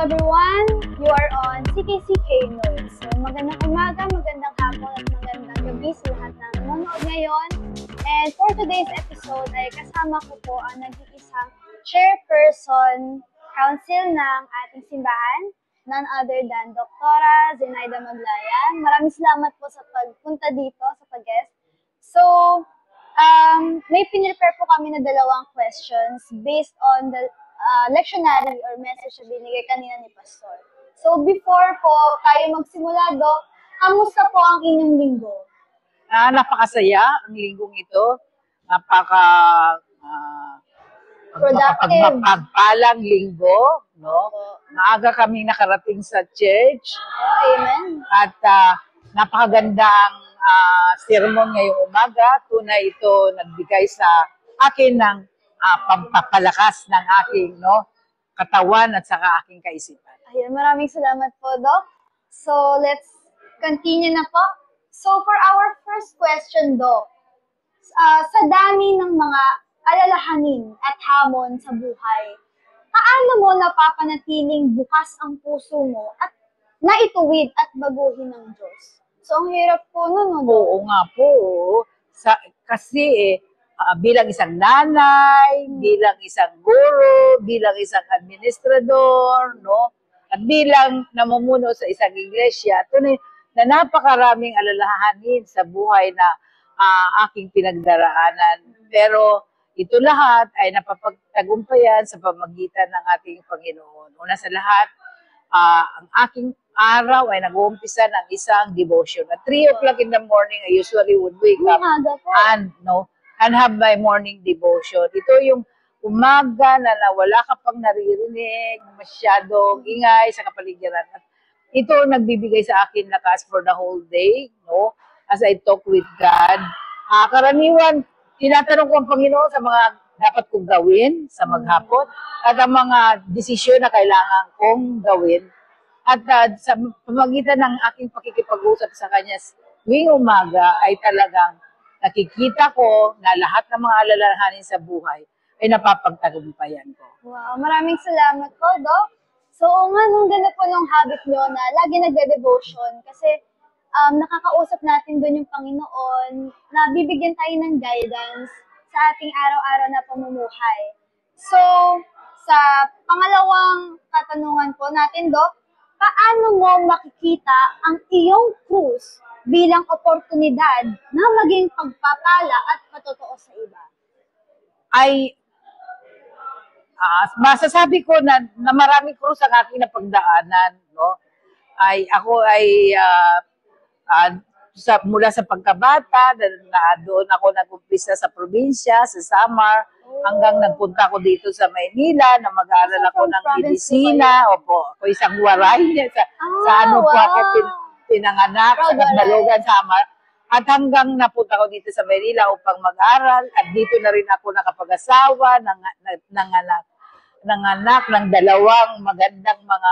everyone! You are on CKCK Noise. So magandang umaga, magandang hapon at magandang gabi sa lahat ng nanonood ngayon. And for today's episode ay kasama ko po ang nag-iisang chairperson council ng ating simbahan, none other than Dr. Zenaida Maglayan. Maraming salamat po sa pagpunta dito, sa pag-guest. So, may pinrepare po kami na dalawang questions based on the lectionary or message na binigay kanina ni Pastor. So, before po tayo magsimula, Doc, kamusta po ang inyong linggo? Napakasaya ang linggong ito. Productive. Mapagpalang linggo, no? Maaga kaming nakarating sa church. Amen. At napakagandang sermon ngayong umaga. Tunay ito nagbigay sa akin ng pampapalakas ng aking katawan at saka aking kaisipan. Ayun, maraming salamat po, Doc. So, let's continue na po. So, for our first question, Doc, sa dami ng mga alalahanin at hamon sa buhay, paano mo napapanatiling bukas ang puso mo at naituwid at baguhin ng Diyos? So, ang hirap po nun, Doc. Oo nga po. Kasi bilang isang nanay, bilang isang guro, bilang isang administrador, no? At bilang namumuno sa isang iglesia, tunay na napakaraming alalahanin sa buhay na aking pinagdaraanan. Pero ito lahat ay napapagtagumpayan sa pamagitan ng ating Panginoon. Una sa lahat, ang aking araw ay nag-uumpisa ng isang devotion. At 3 o'clock in the morning, I usually would wake up and have my morning devotion. Ito yung umaga na wala ka pang naririnig, masyadong ingay sa kapaligiran. At ito nagbibigay sa akin lakas for the whole day, no? As I talk with God. Karaniwan, tinatanong ko ang Panginoon sa mga dapat kong gawin sa maghapon at ang mga desisyon na kailangan kong gawin. At sa pamagitan ng aking pakikipag-usap sa Kanya tuwing umaga ay talagang nakikita ko na lahat ng mga alalahanin sa buhay ay napapagtagumpayan ko. Wow, maraming salamat po, Doc. So, nga nung ganda po nung habit nyo na lagi nagde-devotion kasi nakakausap natin doon yung Panginoon na bibigyan tayo ng guidance sa ating araw-araw na pamumuhay. So, sa pangalawang katanungan po natin, Doc, paano mo makikita ang iyong krus bilang oportunidad na maging pagpapala at patotoo sa iba? Ay, masasabi ko na maraming krus ang aking napagdaanan, no? Ako ay mula sa pagkabata, doon ako nag-umpisa sa probinsya, sa Samar, hanggang nagpunta ako dito sa Maynila na mag-aaral ako ng medisina. Opo, ako isang waray sa ano po ako pinanganak sa Balogan, Samar. At hanggang napunta ko dito sa Maynila upang mag-aral. At dito na rin ako nakapag-asawa, nanganak ng dalawang magandang mga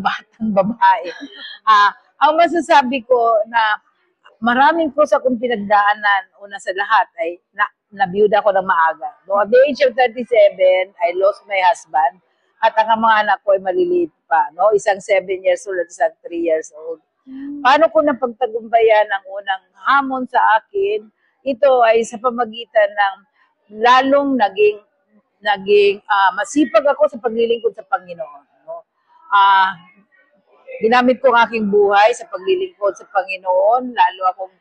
batang babae. Ang masasabi ko na maraming ko sa kong pinagdaanan, una sa lahat ay nabiyuda ko ng maaga. No, at the age of 37, I lost my husband. At ang mga anak ko ay maliliit pa. No? Isang 7 years old at isang 3 years old. Paano ko napagtagumpayan ang unang hamon sa akin? Ito ay sa pamagitan ng lalong naging masipag ako sa paglilingkod sa Panginoon. No? Ginamit ko ang aking buhay sa paglilingkod sa Panginoon. Lalo akong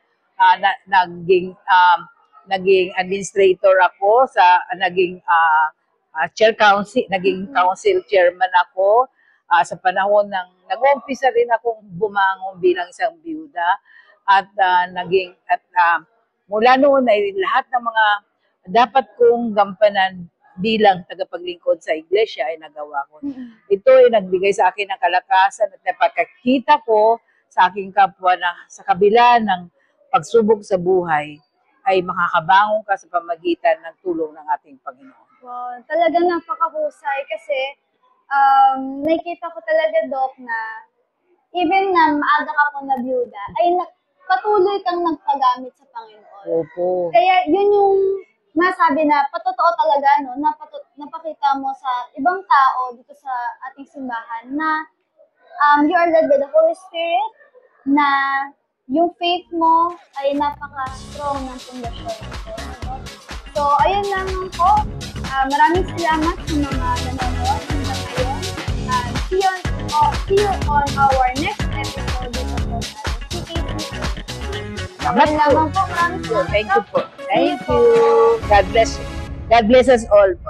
naging administrator ako, naging council chairman ako sa panahon ng nag-umpisa rin akong bumangon bilang isang biyuda at mula noon ay lahat ng mga dapat kong gampanan bilang tagapaglingkod sa iglesia ay nagawa ko. Ito ay nagbigay sa akin ng kalakasan at napakakita ko sa aking kapwa na sa kabila ng pagsubok sa buhay ay makakabangon ka sa pamagitan ng tulong ng ating Panginoon. Wow, talagang napakahusay kasi nakikita ko talaga, Doc, na even na maaga ka pong nabiyuda, ay patuloy kang nagpagamit sa Panginoon. Opo. Kaya yun yung masabi na patotoo talaga, no? Napakita mo sa ibang tao dito sa ating simbahan na you are led by the Holy Spirit, na yung faith mo ay napaka-strong ng pundasyon nito. No? So, ayun lang po. Maraming salamat sa mga nanonood hanggang ngayon. See you on our next episode dito po sa CKC. Ayun lamang po. Maraming salamat. Thank you po. See Thank you po. you. God bless you. God bless us all po.